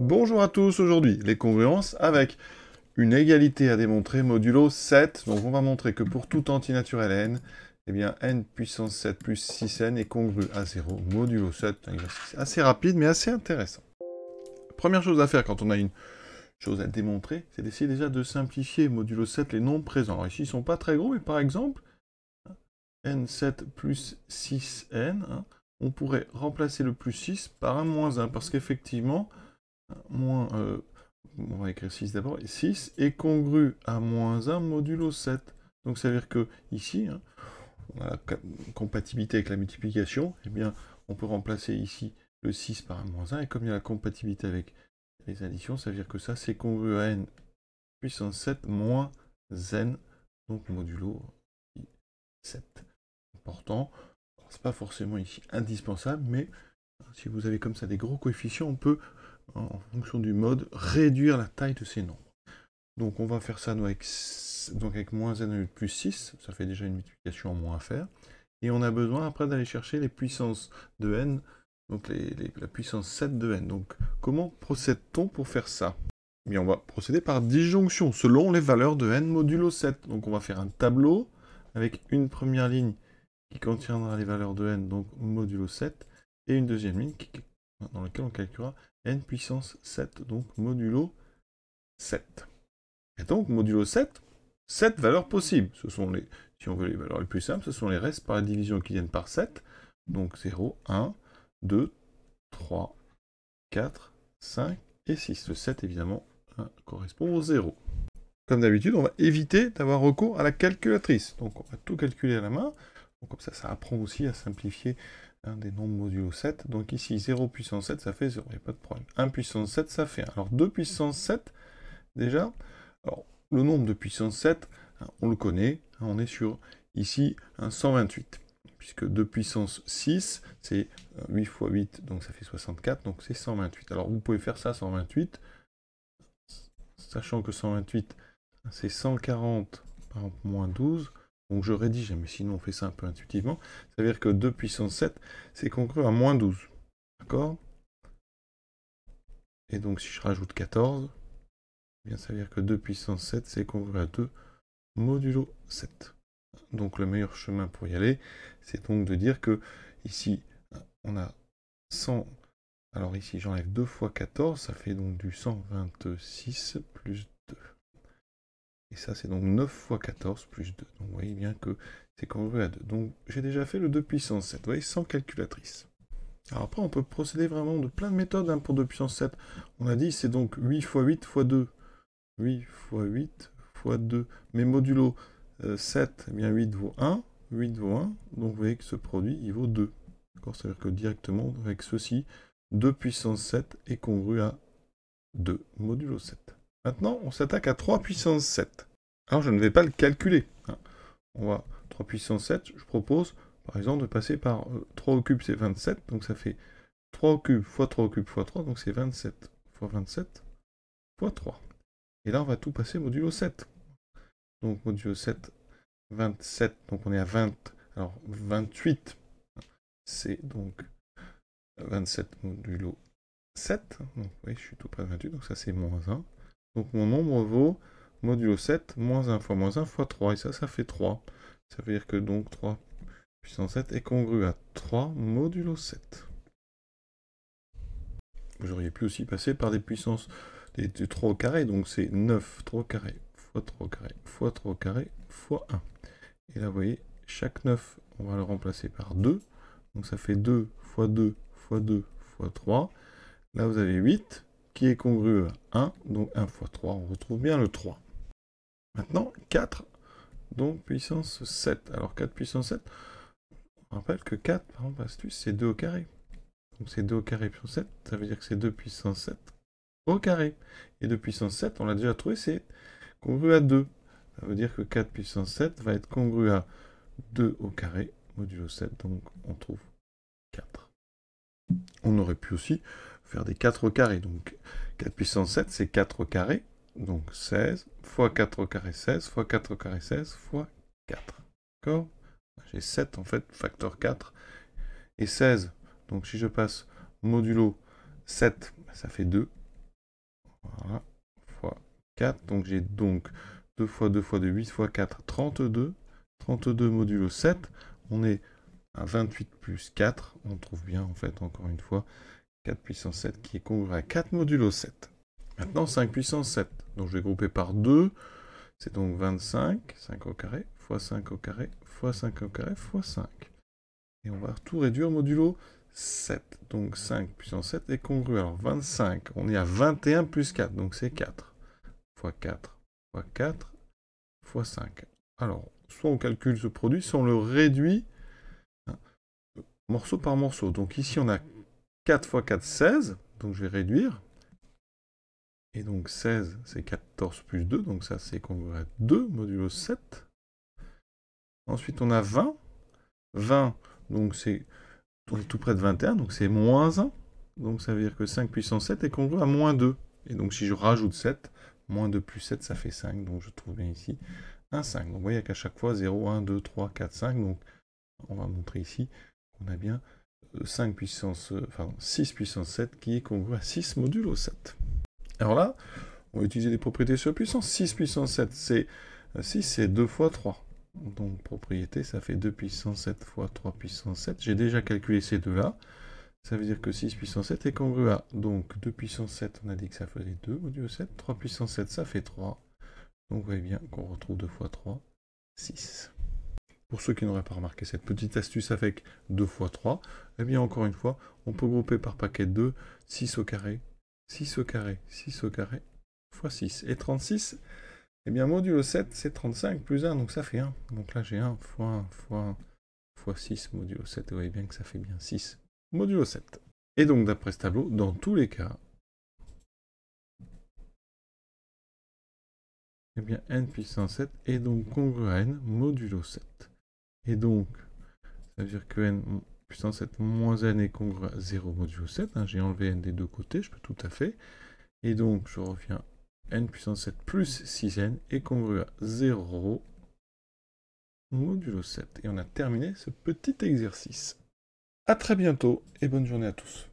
Bonjour à tous, aujourd'hui les congruences avec une égalité à démontrer modulo 7. Donc on va montrer que pour tout antinaturel n, eh bien n puissance 7 plus 6n est congru à 0 modulo 7. Un exercice assez rapide mais assez intéressant. Première chose à faire quand on a une chose à démontrer, c'est d'essayer déjà de simplifier modulo 7 les nombres présents. Alors ici ils ne sont pas très gros, mais par exemple, n7 plus 6n, on pourrait remplacer le plus 6 par un moins 1, parce qu'effectivement, on va écrire 6 d'abord, et 6 est congru à moins 1 modulo 7. Donc ça veut dire que ici, on a la compatibilité avec la multiplication, eh bien on peut remplacer ici le 6 par un moins 1, et comme il y a la compatibilité avec les additions, ça veut dire que ça c'est congru à n puissance 7 moins n, donc modulo 7. Important, c'est pas forcément ici indispensable, mais si vous avez comme ça des gros coefficients, on peut, en fonction du mode, réduire la taille de ces nombres. Donc on va faire ça avec moins n plus 6, ça fait déjà une multiplication en moins à faire. Et on a besoin après d'aller chercher les puissances de n, donc la puissance 7 de n. Donc comment procède-t-on pour faire ça? Eh bien, on va procéder par disjonction, selon les valeurs de n modulo 7. Donc on va faire un tableau avec une première ligne qui contiendra les valeurs de n, donc modulo 7, et une deuxième ligne dans laquelle on calculera n puissance 7, donc modulo 7. Et donc, modulo 7, 7 valeurs possibles. Ce sont les, si on veut les valeurs les plus simples, ce sont les restes par la division qui viennent par 7. Donc 0, 1, 2, 3, 4, 5 et 6. Le 7, évidemment, correspond au 0. Comme d'habitude, on va éviter d'avoir recours à la calculatrice. Donc on va tout calculer à la main. Donc, comme ça apprend aussi à simplifier des nombres modulo 7. Donc ici, 0 puissance 7, ça fait 0, il n'y a pas de problème. 1 puissance 7, ça fait 1. Alors 2 puissance 7, déjà, alors, le nombre de puissance 7, on le connaît, on est sur, ici, 128. Puisque 2 puissance 6, c'est 8 fois 8, donc ça fait 64, donc c'est 128. Alors vous pouvez faire ça, 128, sachant que 128, c'est 140 par moins 12, donc je rédige, mais sinon on fait ça un peu intuitivement, ça veut dire que 2 puissance 7, c'est congru à moins 12, d'accord? Et donc si je rajoute 14, eh bien, ça veut dire que 2 puissance 7, c'est congru à 2 modulo 7. Donc le meilleur chemin pour y aller, c'est donc de dire que ici, on a 100... Alors ici, j'enlève 2 fois 14, ça fait donc du 126 plus 2. Et ça, c'est donc 9 fois 14 plus 2. Donc vous voyez bien que c'est congru à 2. Donc j'ai déjà fait le 2 puissance 7, vous voyez, sans calculatrice. Alors après, on peut procéder vraiment de plein de méthodes pour 2 puissance 7. On a dit, c'est donc 8 fois 8 fois 2. 8 fois 8 fois 2. Mais modulo 7, eh bien 8 vaut 1. 8 vaut 1. Donc vous voyez que ce produit, il vaut 2. D'accord, c'est-à-dire que directement, avec ceci, 2 puissance 7 est congru à 2 modulo 7. Maintenant, on s'attaque à 3 puissance 7. Alors, je ne vais pas le calculer. On va 3 puissance 7, je propose, par exemple, de passer par 3 au cube, c'est 27. Donc ça fait 3 au cube fois 3 au cube fois 3. Donc c'est 27 fois 27 fois 3. Et là, on va tout passer modulo 7. Donc modulo 7, 27. Donc on est à 20. Alors 28, c'est donc 27 modulo 7. Donc oui, je suis tout près de 28. Donc ça, c'est moins 1. Donc mon nombre vaut modulo 7, moins 1 fois 3. Et ça fait 3. Ça veut dire que donc 3 puissance 7 est congru à 3 modulo 7. Vous auriez pu aussi passer par des puissances des 3 au carré. Donc c'est 9 3 au carré fois 3 au carré fois 3 au carré fois 1. Et là, vous voyez, chaque 9, on va le remplacer par 2. Donc ça fait 2 fois 2 fois 2 fois 3. Là, vous avez 8 qui est congru à 1. Donc 1 fois 3, on retrouve bien le 3. Maintenant, 4, donc puissance 7. Alors 4 puissance 7, on rappelle que 4, par exemple, astuce, c'est 2 au carré. Donc c'est 2 au carré puissance 7, ça veut dire que c'est 2 puissance 7 au carré. Et 2 puissance 7, on l'a déjà trouvé, c'est congru à 2. Ça veut dire que 4 puissance 7 va être congru à 2 au carré, modulo 7, donc on trouve 4. On aurait pu aussi faire des 4 au carré, donc 4 puissance 7, c'est 4 au carré, donc 16, fois 4 au carré, 16, fois 4 au carré, 16, fois 4. D'accord? J'ai 7 en fait, facteur 4, et 16, donc si je passe modulo 7, ça fait 2, 4. Donc j'ai donc 2 fois 2 fois 2, 8 fois 4, 32. 32 modulo 7. On est à 28 plus 4. On trouve bien, en fait, encore une fois, 4 puissance 7 qui est congru à 4 modulo 7. Maintenant, 5 puissance 7. Donc je vais grouper par 2. C'est donc 25, 5 au carré, fois 5 au carré, fois 5 au carré, fois 5. Et on va tout réduire modulo 7. Donc 5 puissance 7 est congru. Alors 25, on est à 21 plus 4, donc c'est 4. Fois 4, fois 4, fois 5. Alors, soit on calcule ce produit, soit on le réduit morceau par morceau. Donc ici, on a 4 fois 4, 16. Donc je vais réduire. Et donc 16, c'est 14 plus 2. Donc ça, c'est congru à 2 modulo 7. Ensuite, on a 20. 20, donc on est tout près de 21, donc c'est moins 1. Donc ça veut dire que 5 puissance 7 est congru à moins 2. Et donc si je rajoute 7, moins 2 plus 7, ça fait 5. Donc je trouve bien ici un 5. Donc vous voyez qu'à chaque fois, 0, 1, 2, 3, 4, 5. Donc on va montrer ici qu'on a bien 6 puissance 7 qui est congru à 6 modulo 7. Alors là, on va utiliser des propriétés sur puissance. 6 puissance 7, c'est 6, c'est 2 fois 3. Donc, propriété, ça fait 2 puissance 7 fois 3 puissance 7. J'ai déjà calculé ces deux-là. Ça veut dire que 6 puissance 7 est congru à, donc, 2 puissance 7, on a dit que ça faisait 2 modulo 7. 3 puissance 7, ça fait 3. Donc, vous voyez bien qu'on retrouve 2 fois 3, 6. Pour ceux qui n'auraient pas remarqué cette petite astuce avec 2 fois 3, eh bien, encore une fois, on peut grouper par paquet de 2, 6 au carré, 6 au carré, 6 au carré, fois 6. Et 36, eh bien, modulo 7, c'est 35 plus 1, donc ça fait 1. Donc là, j'ai 1 fois 1 fois 1 fois 6 modulo 7. Vous voyez bien que ça fait bien 6 modulo 7. Et donc, d'après ce tableau, dans tous les cas, eh bien, n puissance 7 est donc congru à n modulo 7. Et donc, ça veut dire que n puissance 7 moins n est congru à 0 modulo 7. Hein, j'ai enlevé n des deux côtés, je peux tout à fait. Et donc, je reviens n puissance 7 plus 6n est congru à 0 modulo 7. Et on a terminé ce petit exercice. A très bientôt et bonne journée à tous.